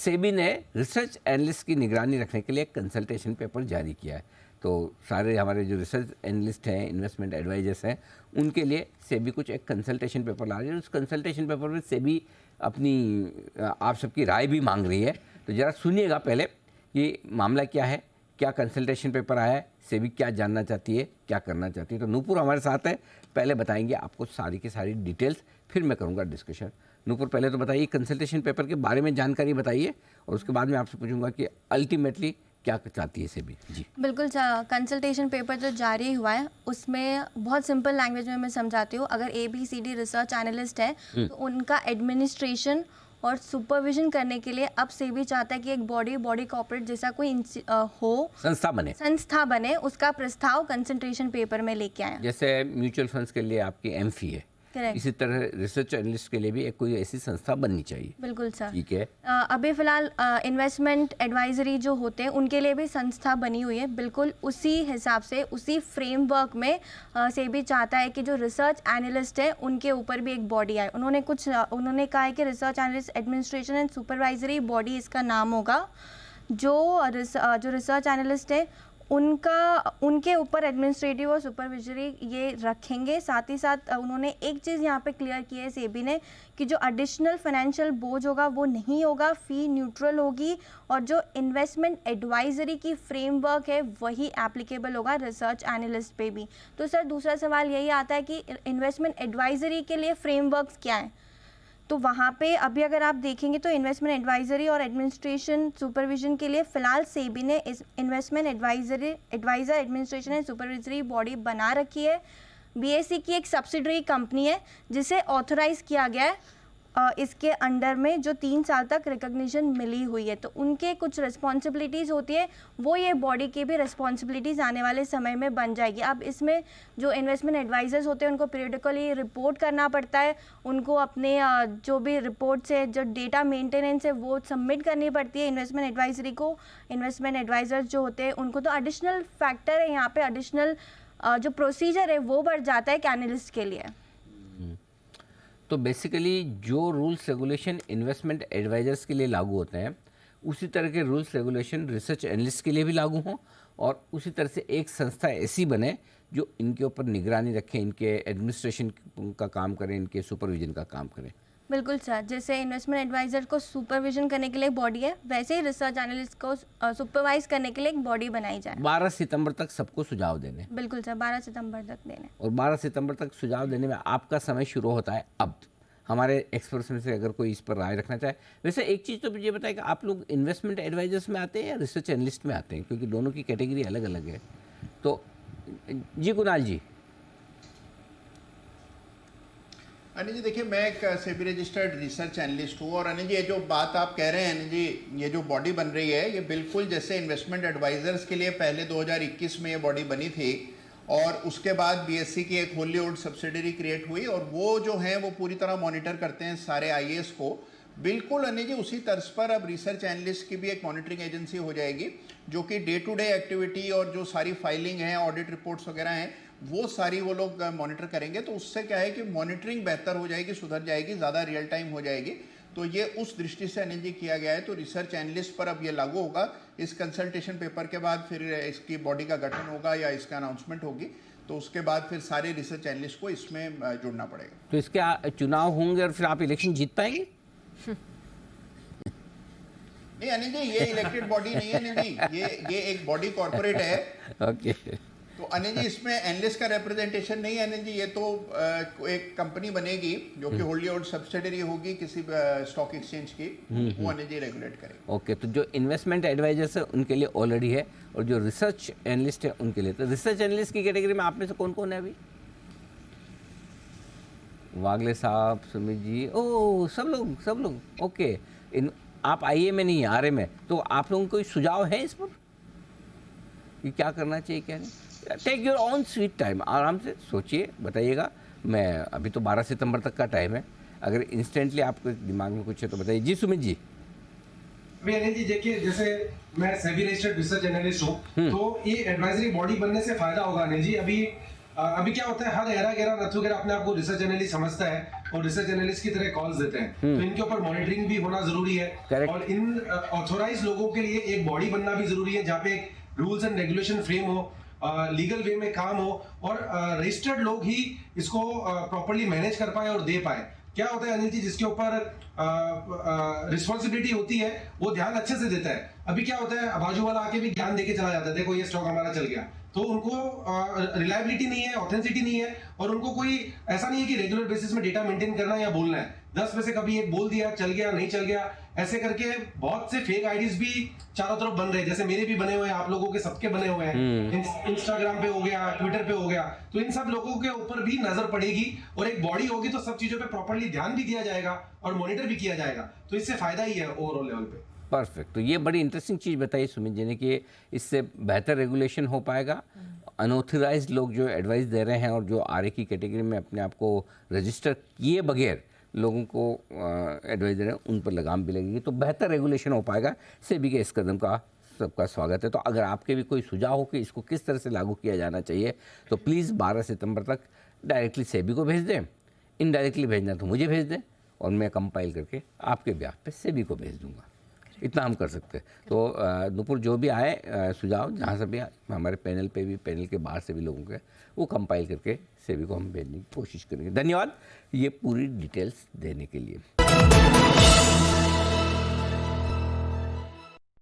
सेबी ने research analyst की निगरानी रखने के लिए एक कंसल्टेशन पेपर जारी किया है। तो सारे हमारे जो रिसर्च एनालिस्ट हैं, इन्वेस्टमेंट एडवाइजर्स हैं, उनके लिए सेबी कुछ एक कंसल्टेशन पेपर ला रही है। उस कंसल्टेशन पेपर में सेबी अपनी आप सबकी राय भी मांग रही है। तो ज़रा सुनिएगा पहले कि मामला क्या है, क्या कंसल्टेशन पेपर आया है, सेबी क्या जानना चाहती है, क्या करना चाहती है। तो नूपुर हमारे साथ है, पहले बताएंगे आपको सारी की सारी डिटेल्स, फिर मैं करूँगा डिस्कशन। नूपुर पहले तो बताइए कंसल्टेशन पेपर के बारे में जानकारी बताइए, और उसके बाद मैं आपसे पूछूंगा कि अल्टीमेटली क्या चाहती है सेबी। जी बिल्कुल, कंसल्टेशन पेपर जो जारी हुआ है उसमें बहुत सिंपल लैंग्वेज में मैं समझाती हूँ। अगर ABCD रिसर्च एनालिस्ट है तो उनका एडमिनिस्ट्रेशन और सुपरविजन करने के लिए अब सेबी चाहता है कि एक बॉडी कॉर्पोरेट जैसा कोई संस्था बने, उसका प्रस्ताव कंसल्टेशन पेपर में लेके आए। जैसे म्यूचुअल फंड्स के लिए आपकी एमफी है, इसी तरह रिसर्च एनालिस्ट के लिए भी एक कोई ऐसी संस्था बननी चाहिए। बिल्कुल सर, ठीक है। अभी फिलहाल इन्वेस्टमेंट एडवाइजरी जो होते हैं उनके लिए भी संस्था बनी हुई है। बिल्कुल उसी हिसाब से, उसी फ्रेमवर्क में सेबी चाहता है कि जो रिसर्च एनालिस्ट है उनके ऊपर भी एक बॉडी आए। उन्होंने कहा है कि research analyst administration and supervisory body इसका नाम होगा। जो रिसर्च एनालिस्ट है उनके ऊपर एडमिनिस्ट्रेटिव और सुपरविजरी ये रखेंगे। साथ ही साथ उन्होंने एक चीज़ यहाँ पे क्लियर की है सेबी ने कि जो एडिशनल फाइनेंशियल बोझ होगा वो नहीं होगा, फ़ी न्यूट्रल होगी, और जो इन्वेस्टमेंट एडवाइजरी की फ्रेमवर्क है वही एप्लीकेबल होगा रिसर्च एनालिस्ट पे भी। तो सर दूसरा सवाल यही आता है कि इन्वेस्टमेंट एडवाइजरी के लिए फ्रेमवर्क्स क्या हैं। तो वहाँ पे अभी अगर आप देखेंगे तो इन्वेस्टमेंट एडवाइजरी और एडमिनिस्ट्रेशन सुपरविजन के लिए फ़िलहाल सेबी ने investment adviser administration and supervisory body बना रखी है। BSE की एक सब्सिडरी कंपनी है जिसे ऑथराइज़ किया गया है इसके अंडर में, जो 3 साल तक रिकग्निशन मिली हुई है। तो उनके कुछ रिस्पॉन्सिबिलिटीज़ होती है, वो ये बॉडी की भी रिस्पॉन्सिबिलिटीज़ आने वाले समय में बन जाएगी। अब इसमें जो इन्वेस्टमेंट एडवाइजर्स होते हैं उनको पीरियडिकली रिपोर्ट करना पड़ता है, उनको अपने जो भी रिपोर्ट्स है, जो डेटा मेंटेनेंस है वो सबमिट करनी पड़ती है इन्वेस्टमेंट एडवाइजरी को। इन्वेस्टमेंट एडवाइजर्स जो होते हैं उनको तो एडिशनल फैक्टर है यहाँ पे, एडिशनल जो प्रोसीजर है वो बढ़ जाता है एक एनालिस्ट के लिए। तो बेसिकली जो रूल्स रेगुलेशन इन्वेस्टमेंट एडवाइजर्स के लिए लागू होते हैं उसी तरह के रूल्स रेगुलेशन रिसर्च एनालिस्ट के लिए भी लागू हों, और उसी तरह से एक संस्था ऐसी बने जो इनके ऊपर निगरानी रखे, इनके एडमिनिस्ट्रेशन का काम करें, इनके सुपरविजन का काम करें। बिल्कुल सर, जैसे इन्वेस्टमेंट एडवाइजर को सुपरविजन करने के लिए एक बॉडी है, वैसे ही रिसर्च एनालिस्ट को सुपरवाइज करने के लिए एक बॉडी बनाई जाए। 12 सितंबर तक सबको सुझाव देने। बिल्कुल सर, 12 सितंबर तक देने। और 12 सितंबर तक सुझाव देने में आपका समय शुरू होता है अब। हमारे एक्सपर्ट्स में से अगर कोई इस पर राय रखना चाहे। वैसे एक चीज़ तो मुझे बताइए कि आप लोग इन्वेस्टमेंट एडवाइजर्स में आते हैं या रिसर्च एनालिस्ट में आते हैं, क्योंकि दोनों की कैटेगरी अलग अलग है। तो जी कुणाल जी। अनिल जी देखिए, मैं एक सेबी रजिस्टर्ड रिसर्च एनालिस्ट हूँ, और अनिल जी ये जो बात आप कह रहे हैं अनिल जी, ये जो बॉडी बन रही है ये बिल्कुल जैसे इन्वेस्टमेंट एडवाइजर्स के लिए पहले 2021 में ये बॉडी बनी थी, और उसके बाद BSE की एक होली ओल्ड सब्सिडरी क्रिएट हुई, और वो जो है वो पूरी तरह मॉनिटर करते हैं सारे IAS को। बिल्कुल अनिल जी उसी तर्ज पर अब रिसर्च एनालिस्ट की भी एक मॉनिटरिंग एजेंसी हो जाएगी, जो कि डे टू डे एक्टिविटी और जो सारी फाइलिंग है, ऑडिट रिपोर्ट्स वगैरह हैं, वो सारी वो लोग मॉनिटर करेंगे। तो उससे क्या है कि मॉनिटरिंग बेहतर हो जाएगी, सुधर जाएगी, ज़्यादा रियल टाइम हो जाएगी। तो ये उस दृष्टि से अनिल जी किया गया है। तो रिसर्च एनालिस्ट पर अब ये लागू होगा। इस कंसल्टेशन पेपर के बाद फिर इसकी बॉडी का गठन होगा या इसका अनाउंसमेंट होगी, तो उसके बाद फिर सारे रिसर्च एनालिस्ट को इसमें जुड़ना पड़ेगा। तो इसके चुनाव होंगे और फिर आप इलेक्शन जीत पाएंगे? नहीं अनिल जी, ये इलेक्टेड बॉडी नहीं है अनिल जी, ये एक बॉडी कॉर्पोरेट है। ओके। तो अनिल जी इसमें एनालिस्ट का रिप्रेजेंटेशन नहीं है अनिल जी, ये तो एक कंपनी बनेगी जो कि होल्डी ओल्ड सब्सिडरी होगी किसी स्टॉक एक्सचेंज की, वो अनिल जी रेगुलेट करेगी। ओके, तो जो इन्वेस्टमेंट एडवाइजर्स है उनके लिए ऑलरेडी है, और जो रिसर्च एनालिस्ट है उनके लिए। तो रिसर्च एनालिस्ट की कैटेगरी में आप में से कौन कौन है अभी? वागले साहब, सुमित जी, ओ सब लोग ओके। आप IA में नहीं, RA में। तो आप लोगों को कोई सुझाव है इस पर कि क्या करना चाहिए, क्या नहीं? Take your own sweet time, आराम से सोचिए, बताइएगा। मैं अभी तो 12 सितंबर तक का टाइम है, अगर इंस्टेंटली आपके दिमाग में कुछ है तो बताइए। जी सुमित जी। अनिल जी देखिए, जैसे मैं सेबी रजिस्टर्ड रिसर्च एनालिस्ट हूँ, तो ये एडवाइजरी बॉडी बनने से फायदा होगा अनिल जी। अभी क्या होता है, हर एरा गैरा नथु गैरा अपने आप को रिसर्च एनालिस्ट समझता है, और रिसर्च एनालिस्ट की तरह कॉल्स देते हैं, तो इनके ऊपर मॉनिटरिंग भी होना जरूरी है। Correct. और इन ऑथोराइज लोगों के लिए एक बॉडी बनना भी जरूरी है, जहाँ पे रूल्स एंड रेगुलेशन फ्रेम हो, लीगल वे में काम हो, और रजिस्टर्ड लोग ही इसको प्रॉपरली मैनेज कर पाए और दे पाए। क्या होता है अनिल जी, जिसके ऊपर रिस्पॉन्सिबिलिटी होती है वो ध्यान अच्छे से देता है। अभी क्या होता है, बाजू वाला आके भी ज्ञान देके चला जाता है, देखो ये स्टॉक हमारा चल गया, तो उनको रिलायबिलिटी नहीं है, ऑथेंटिसिटी नहीं है, और उनको कोई ऐसा नहीं है कि रेगुलर बेसिस में डेटा मेंटेन करना या बोलना है। 10 में से कभी एक बोल दिया, चल गया, नहीं चल गया, ऐसे करके बहुत से फेक आईडीज भी चारों तरफ बन रहे हैं। जैसे मेरे भी बने हुए हैं, आप लोगों के सबके बने हुए हैं, इंस्टाग्राम पे हो गया, ट्विटर पे हो गया, तो इन सब लोगों के ऊपर भी नजर पड़ेगी, और एक बॉडी होगी तो सब चीजों पे प्रॉपर्ली ध्यान भी दिया जाएगा और मॉनिटर भी किया जाएगा, तो इससे फायदा ही है ओवरऑल लेवल पे। परफेक्ट। तो ये बड़ी इंटरेस्टिंग चीज़ बताई सुमित जी ने कि इससे बेहतर रेगुलेशन हो पाएगा। अनऑथराइज्ड लोग जो एडवाइस दे रहे हैं और जो आरए की कैटेगरी में अपने आप को रजिस्टर किए बगैर लोगों को एडवाइस दे रहे हैं, उन पर लगाम भी लगेगी, तो बेहतर रेगुलेशन हो पाएगा। सेबी के इस कदम का सबका स्वागत है। तो अगर आपके भी कोई सुझाव हो कि इसको किस तरह से लागू किया जाना चाहिए, तो प्लीज़ 12 सितंबर तक डायरेक्टली सेबी को भेज दें, इनडायरेक्टली भेजना तो मुझे भेज दें, और मैं कंपाइल करके आपके ब्याह पे सेबी को भेज दूंगा। इतना हम कर सकते हैं। तो नुपुर, जो भी आए सुझाव, जहाँ से भी हमारे पैनल पे भी, पैनल के बाहर से भी लोगों के, वो कंपाइल करके सेबी को हम भेजने की कोशिश करेंगे। धन्यवाद ये पूरी डिटेल्स देने के लिए।